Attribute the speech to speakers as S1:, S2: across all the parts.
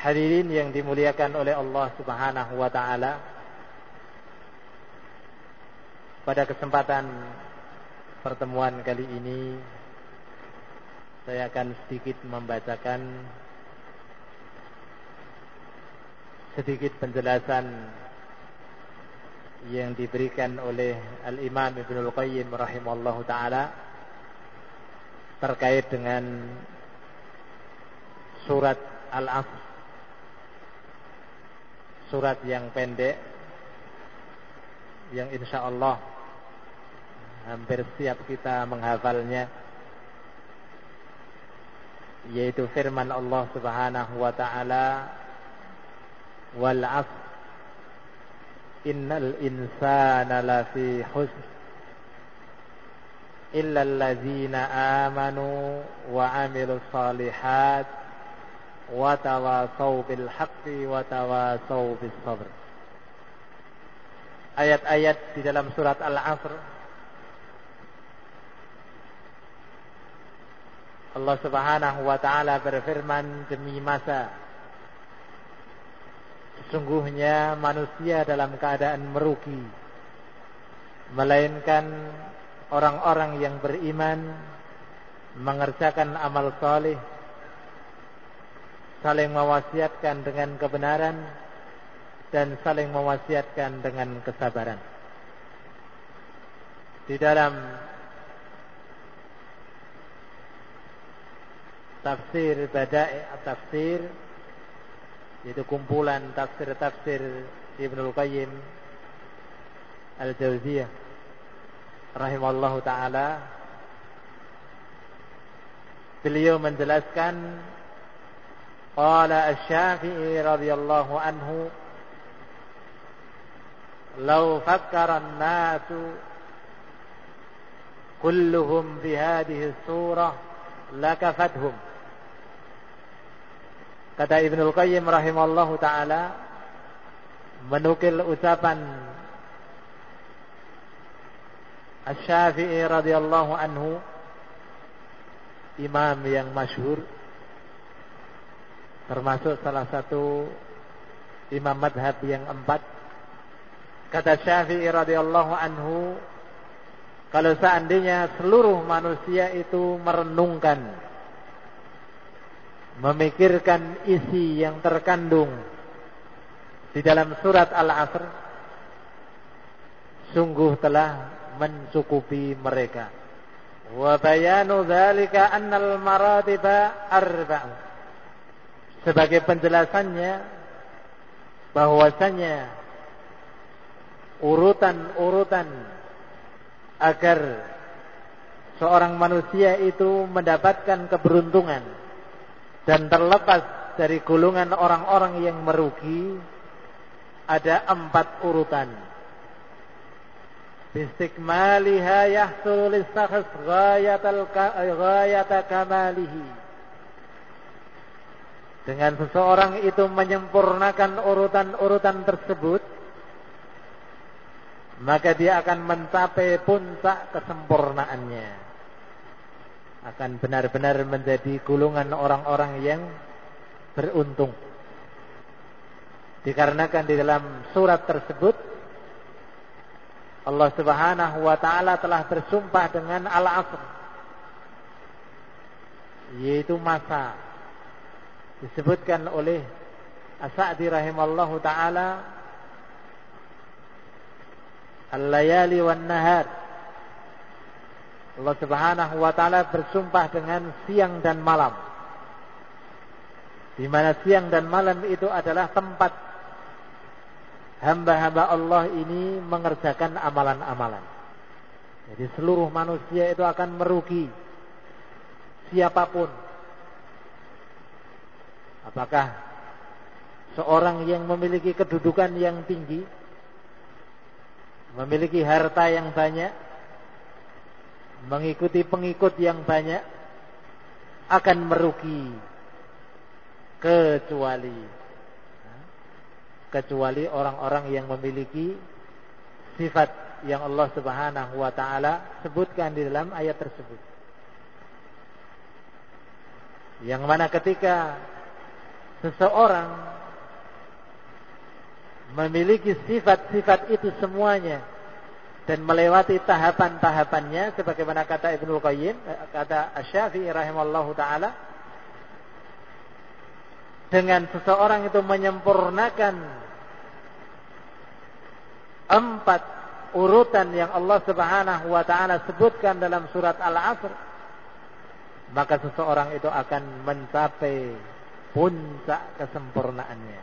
S1: Hadirin yang dimuliakan oleh Allah Subhanahu wa taala, pada kesempatan pertemuan kali ini saya akan sedikit membacakan sedikit penjelasan yang diberikan oleh Al-Imam Ibnul Qayyim rahimahullahu taala terkait dengan surat Al-Asr, surat yang pendek yang insyaallah hampir siap kita menghafalnya, yaitu firman Allah Subhanahu wa taala, wal 'asr innal insana lafi khusr illa allazina amanu wa 'amilus shalihat wa tawasaw bil haqqi wa tawasaw bis sabr. Ayat-ayat di dalam surat Al-Asr, Allah Subhanahu wa taala berfirman, demi masa sesungguhnya manusia dalam keadaan merugi, melainkan orang-orang yang beriman, mengerjakan amal saleh, saling mewasiatkan dengan kebenaran dan saling mewasiatkan dengan kesabaran. Di dalam tafsir Bada'i at-Tafsir, yaitu kumpulan tafsir-tafsir Ibnul Qayyim Al-Jauziyah rahimahullahu taala, beliau menjelaskan, qala Asy-Syafi'i radhiyallahu anhu, law fakkara an-nasu kulluhum bi hadhihi surah lakafathum. Kata Ibnul Qayyim rahimahullahu taala menukil ucapan Asy-Syafi'i radhiyallahu anhu, imam yang masyhur, termasuk salah satu imam madhab yang 4. Kata Syafi'i radhiyallahu anhu, kalau seandainya seluruh manusia itu merenungkan, memikirkan isi yang terkandung di dalam surat Al-Asr, sungguh telah mencukupi mereka. Wa bayanu dzalika annal maratiba arba'u. Sebagai penjelasannya bahwasanya urutan-urutan agar seorang manusia itu mendapatkan keberuntungan dan terlepas dari golongan orang-orang yang merugi, ada 4 urutan. Bistikmaliha yahsul lisakhs ghayata kamalihi. Dengan seseorang itu menyempurnakan urutan-urutan tersebut, maka dia akan mencapai puncak kesempurnaannya, akan benar-benar menjadi golongan orang-orang yang beruntung. Dikarenakan di dalam surat tersebut Allah Subhanahu wa taala telah bersumpah dengan Al-Asr, yaitu masa. Disebutkan oleh As-Sa'di rahimallahu taala, al-layali wan nahar. Allah Subhanahu wa taala bersumpah dengan siang dan malam, di mana siang dan malam itu adalah tempat hamba-hamba Allah ini mengerjakan amalan-amalan. Jadi seluruh manusia itu akan merugi, siapapun. Apakah seorang yang memiliki kedudukan yang tinggi, memiliki harta yang banyak, mengikuti pengikut yang banyak, akan merugi, kecuali orang-orang yang memiliki sifat yang Allah Subhanahu wa taala sebutkan di dalam ayat tersebut. Yang mana ketika seseorang memiliki sifat-sifat itu semuanya dan melewati tahapan-tahapannya, sebagaimana kata Ibnu Qayyim, kata Asy-Syafi'i rahimallahu taala, dengan seseorang itu menyempurnakan 4 urutan yang Allah Subhanahu wa taala sebutkan dalam surat Al-Asr, maka seseorang itu akan mencapai puncak kesempurnaannya.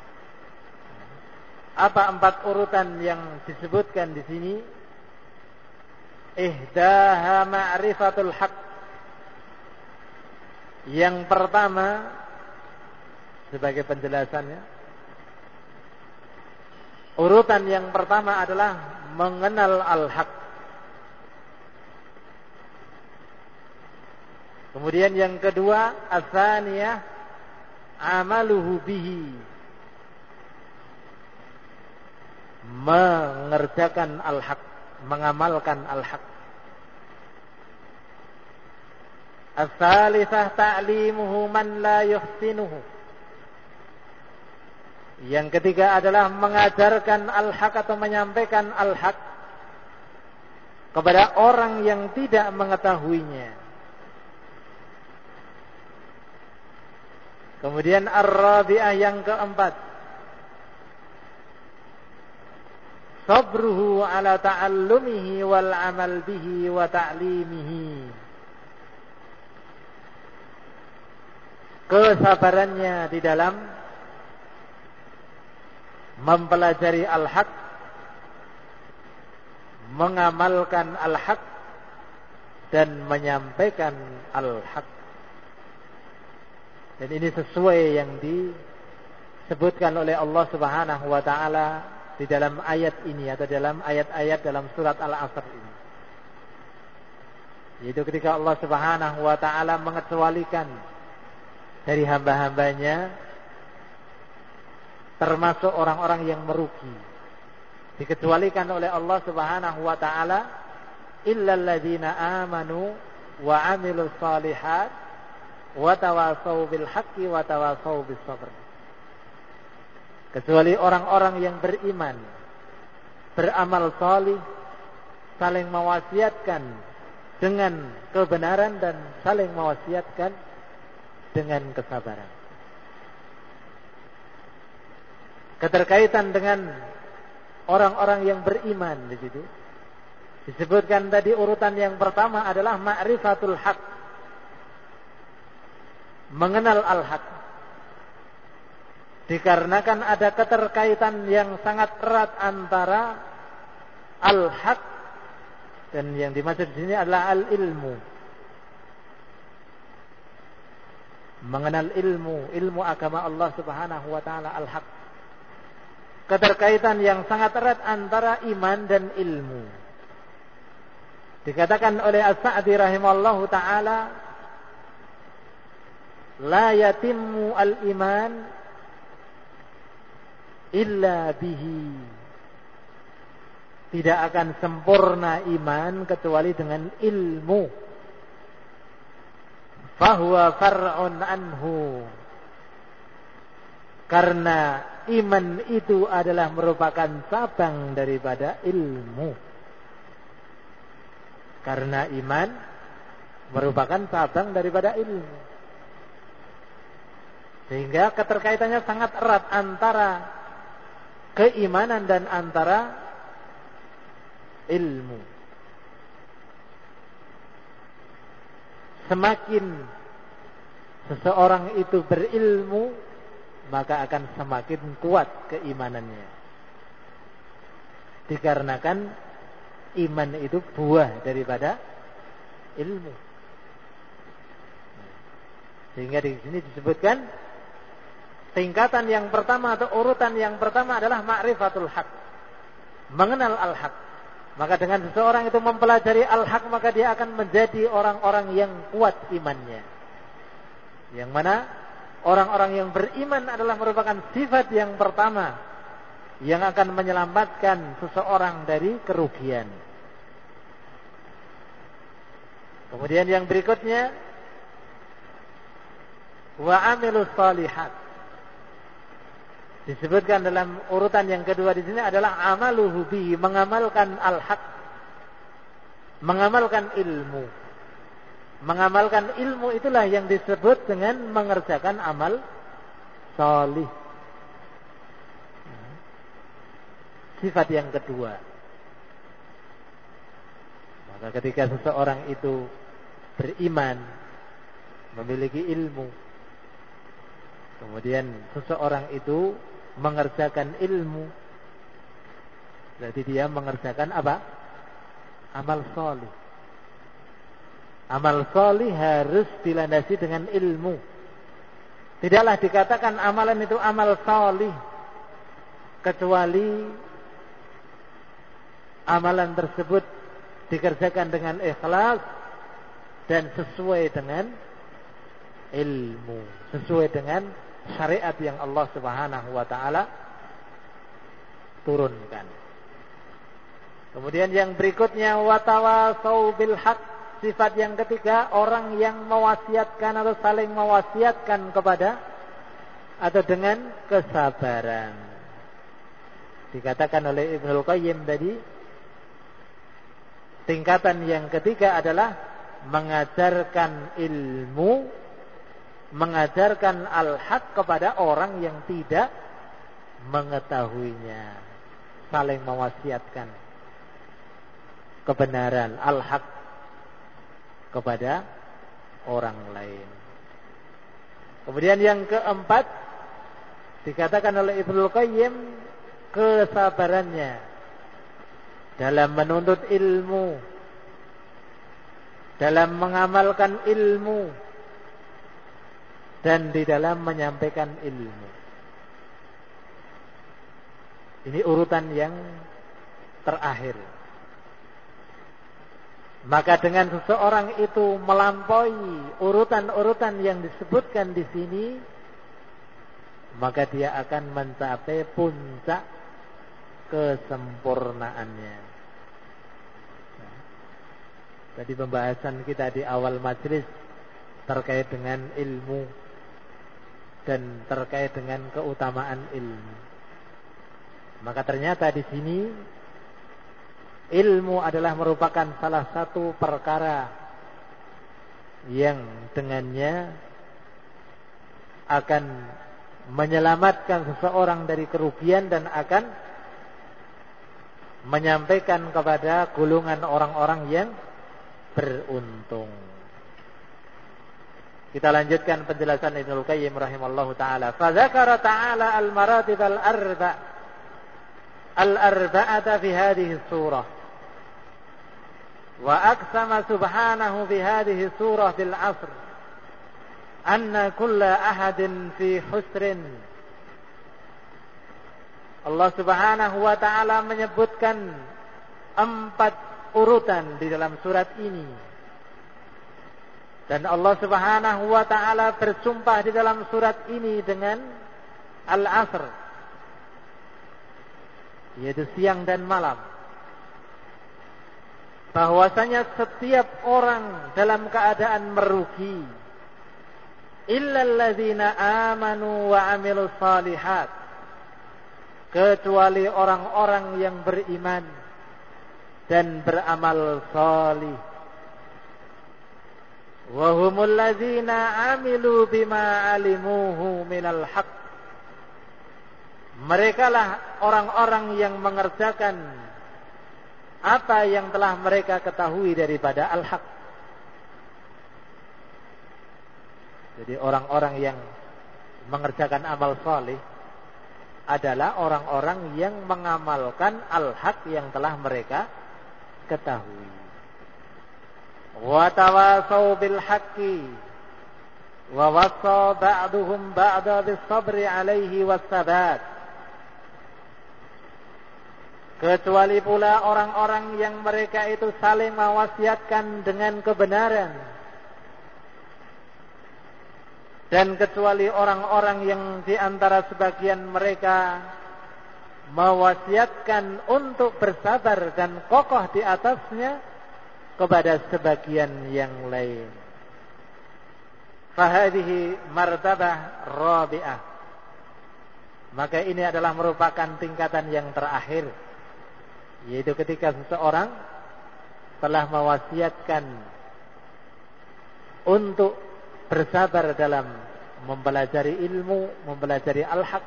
S1: Apa 4 urutan yang disebutkan di sini? Ihdaha ma'rifatul haq. Yang pertama, sebagai penjelasannya, urutan yang pertama adalah mengenal al-haq. Kemudian yang kedua, ats-tsaniyah amaluhu bihi, mengerjakan al-haq, mengamalkan al-haq. Ats-tsalitsah ta'limuhu man la yuhsinuhu. Yang ketiga adalah mengajarkan al-haq atau menyampaikan al-haq kepada orang yang tidak mengetahuinya. Kemudian ar-rabi'ah yang keempat, sabruhu ala ta'allumihi wal amal bihi wa ta'limihi. Kesabarannya di dalam mempelajari al-haq, mengamalkan al-haq, dan menyampaikan al-haq. Dan ini sesuai yang disebutkan oleh Allah Subhanahu wa taala di dalam ayat ini atau dalam ayat-ayat dalam surat Al-Asr ini. Yaitu ketika Allah Subhanahu wa taala mengecualikan dari hamba-hambanya termasuk orang-orang yang merugi, dikecualikan oleh Allah Subhanahu wa taala, illal ladzina amanu wa 'amilus shalihat wa tawasau bil haqqi wa tawasau bis sabr. Kecuali orang-orang yang beriman, beramal salih, saling mewasiatkan dengan kebenaran dan saling mewasiatkan dengan kesabaran. Keterkaitan dengan orang-orang yang beriman di situ disebutkan tadi, urutan yang pertama adalah ma'rifatul haq, mengenal al-haq. Dikarenakan ada keterkaitan yang sangat erat antara al-haq dan yang dimaksud di sini adalah al-ilmu. Mengenal ilmu agama Allah Subhanahu wa taala, al-haq. Keterkaitan yang sangat erat antara iman dan ilmu. Dikatakan oleh As-Sa'di rahimallahu taala, la yatimmu al-iman illa bihi. Tidak akan sempurna iman kecuali dengan ilmu. Fahuwa far'un anhu. Karena iman itu adalah merupakan cabang daripada ilmu. Karena iman merupakan cabang daripada ilmu. Sehingga keterkaitannya sangat erat antara keimanan dan antara ilmu. Semakin seseorang itu berilmu, maka akan semakin kuat keimanannya. Dikarenakan iman itu buah daripada ilmu. Sehingga di sini disebutkan tingkatan yang pertama atau urutan yang pertama adalah ma'rifatul haq, mengenal al-haq. Maka dengan seseorang itu mempelajari al-haq, maka dia akan menjadi orang-orang yang kuat imannya. Yang mana orang-orang yang beriman adalah merupakan sifat yang pertama yang akan menyelamatkan seseorang dari kerugian. Kemudian yang berikutnya, wa 'amilus shalihat, Disebutkan dalam urutan yang kedua di sini adalah amaluhu bihi, mengamalkan al-haq, mengamalkan ilmu. Mengamalkan ilmu itulah yang disebut dengan mengerjakan amal salih. Sifat yang kedua. Maka ketika seseorang itu beriman, memiliki ilmu, kemudian seseorang itu mengerjakan ilmu, berarti dia mengerjakan apa? Amal salih. Amal salih harus dilandasi dengan ilmu. Tidaklah dikatakan amalan itu amal salih kecuali amalan tersebut dikerjakan dengan ikhlas dan sesuai dengan ilmu, sesuai dengan syariat yang Allah Subhanahu wa taala turunkan. Kemudian yang berikutnya watawasau bil haq, sifat yang ketiga orang yang mewasiatkan atau saling mewasiatkan kepada atau dengan kesabaran. Dikatakan oleh Ibnul Qayyim tadi, tingkatan yang ketiga adalah mengajarkan ilmu, mengajarkan al-haq kepada orang yang tidak mengetahuinya, saling mewasiatkan kebenaran al-haq kepada orang lain. Kemudian yang keempat dikatakan oleh Ibnul Qayyim, kesabarannya dalam menuntut ilmu, dalam mengamalkan ilmu, dan di dalam menyampaikan ilmu. Ini urutan yang terakhir. Maka dengan seseorang itu melampaui urutan-urutan yang disebutkan di sini, maka dia akan mencapai puncak kesempurnaannya. Tadi pembahasan kita di awal majelis terkait dengan ilmu dan terkait dengan keutamaan ilmu. Maka ternyata di sini ilmu adalah merupakan salah satu perkara yang dengannya akan menyelamatkan seseorang dari kerugian dan akan menyampaikan kepada golongan orang-orang yang beruntung. Kita lanjutkan penjelasan Ibnul Qayyim rahimallahu taala. Fa dzakara ta'ala al-maratib al-arba'ata fi hadhihi surah. Wa aqsama subhanahu bi hadhihi surah bil 'asr anna kulla ahadin fi husrin. Allah Subhanahu wa taala menyebutkan 4 urutan di dalam surat ini. Dan Allah Subhanahu wa taala bersumpah di dalam surat ini dengan al-'asr, yaitu siang dan malam, bahwasanya setiap orang dalam keadaan merugi illal ladzina amanu wa 'amilus shalihat, kecuali orang-orang yang beriman dan beramal salih. Wa humul ladzina 'amilu bima 'alimuhu minal haqq, merekalah orang-orang yang mengerjakan apa yang telah mereka ketahui daripada al-haq. Jadi orang-orang yang mengerjakan amal salih adalah orang-orang yang mengamalkan al-haq yang telah mereka ketahui. Wa tawasau bil haqqi wa wassa ba'duhum ba'da bis sabri 'alaihi was sabat. Kecuali pula orang-orang yang mereka itu saling mewasiatkan dengan kebenaran, dan kecuali orang-orang yang di antara sebagian mereka mewasiatkan untuk bersabar dan kokoh di atasnya kepada sebagian yang lain. Fahadihi martabah rabi'ah. maka ini adalah merupakan tingkatan yang terakhir, yaitu ketika seseorang telah mewasiatkan untuk bersabar dalam mempelajari ilmu, mempelajari al-haq,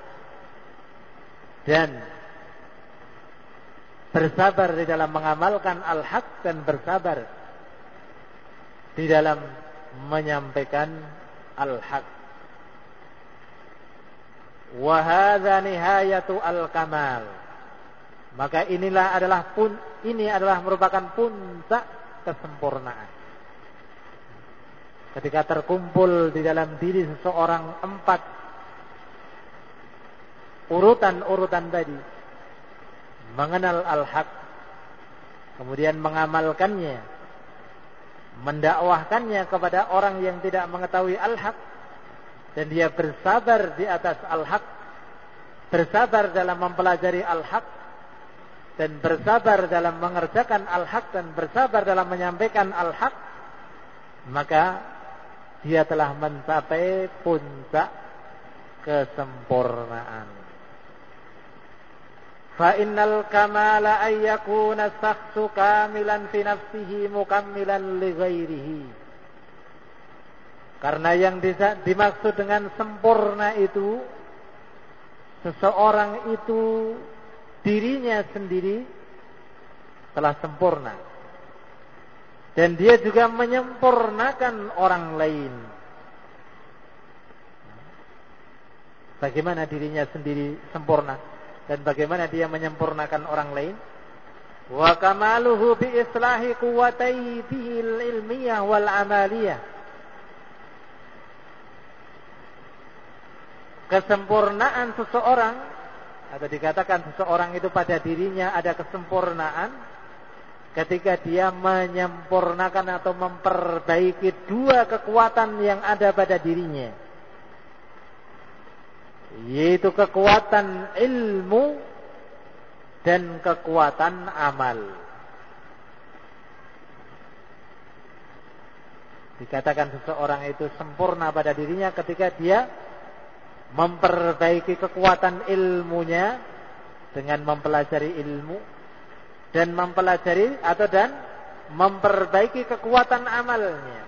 S1: dan bersabar di dalam mengamalkan al-haq, dan bersabar di dalam menyampaikan al-haq. Wa hadza nihayatu al-kamal. Maka ini adalah merupakan puncak kesempurnaan. Ketika terkumpul di dalam diri seseorang 4 urutan-urutan tadi, mengenal al-haq, kemudian mengamalkannya, mendakwahkannya kepada orang yang tidak mengetahui al-haq, dan dia bersabar di atas al-haq, bersabar dalam mempelajari al-haq, dan bersabar dalam mengerjakan al-haq, dan bersabar dalam menyampaikan al-haq, maka dia telah mencapai puncak kesempurnaan. Fa innal kamala ay yakuna shakhsu kamilan fi nafsihi mukammilan li ghairihi. Karena yang dimaksud dengan sempurna itu, seseorang itu dirinya sendiri telah sempurna, dan dia juga menyempurnakan orang lain. Bagaimana dirinya sendiri sempurna dan bagaimana dia menyempurnakan orang lain? Wa kamaluhu bi islahi quwwatayhi al-ilmiyah wal amaliyah. Kesempurnaan seseorang, atau dikatakan seseorang itu pada dirinya ada kesempurnaan ketika dia menyempurnakan atau memperbaiki 2 kekuatan yang ada pada dirinya, yaitu kekuatan ilmu dan kekuatan amal. Dikatakan seseorang itu sempurna pada dirinya ketika dia memperbaiki kekuatan ilmunya dengan mempelajari ilmu, dan mempelajari dan memperbaiki kekuatan amalnya.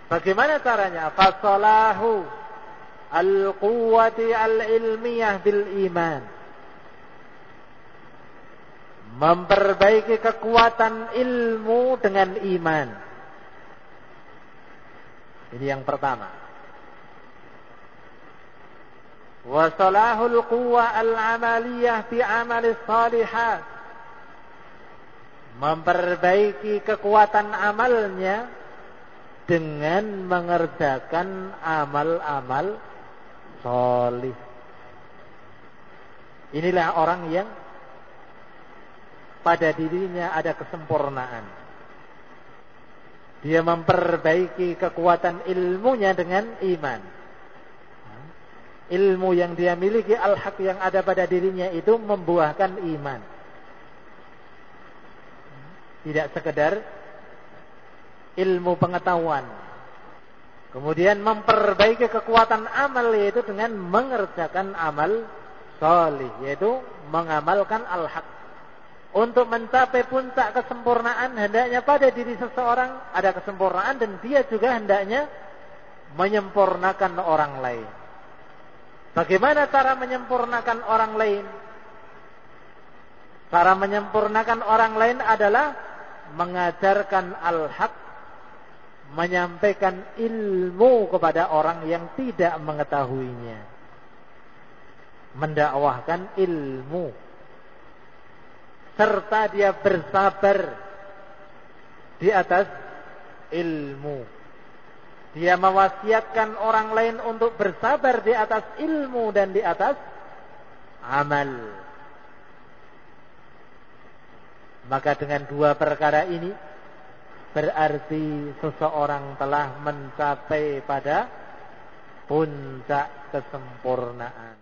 S1: Bagaimana caranya? Fasalahu al-quwwati al-ilmiyah bil iman. Memperbaiki kekuatan ilmu dengan iman. Ini yang pertama. Wa salahul quwwa al-amaliyah fi amali shalihat. Memperbaiki kekuatan amalnya dengan mengerjakan amal-amal sholih. Inilah orang yang pada dirinya ada kesempurnaan. Dia memperbaiki kekuatan ilmunya dengan iman. Ilmu yang dia miliki, al-haq yang ada pada dirinya itu membuahkan iman. Tidak sekedar ilmu pengetahuan. Kemudian memperbaiki kekuatan amal, yaitu dengan mengerjakan amal sholih, yaitu mengamalkan al-haq. Untuk mencapai puncak kesempurnaan, hendaknya pada diri seseorang ada kesempurnaan, dan dia juga hendaknya menyempurnakan orang lain. Bagaimana cara menyempurnakan orang lain? Cara menyempurnakan orang lain adalah mengajarkan al-haq, menyampaikan ilmu kepada orang yang tidak mengetahuinya, mendakwahkan ilmu, serta dia bersabar di atas ilmu. Dia mewasiatkan orang lain untuk bersabar di atas ilmu dan di atas amal. Maka dengan 2 perkara ini berarti seseorang telah mencapai pada puncak kesempurnaan.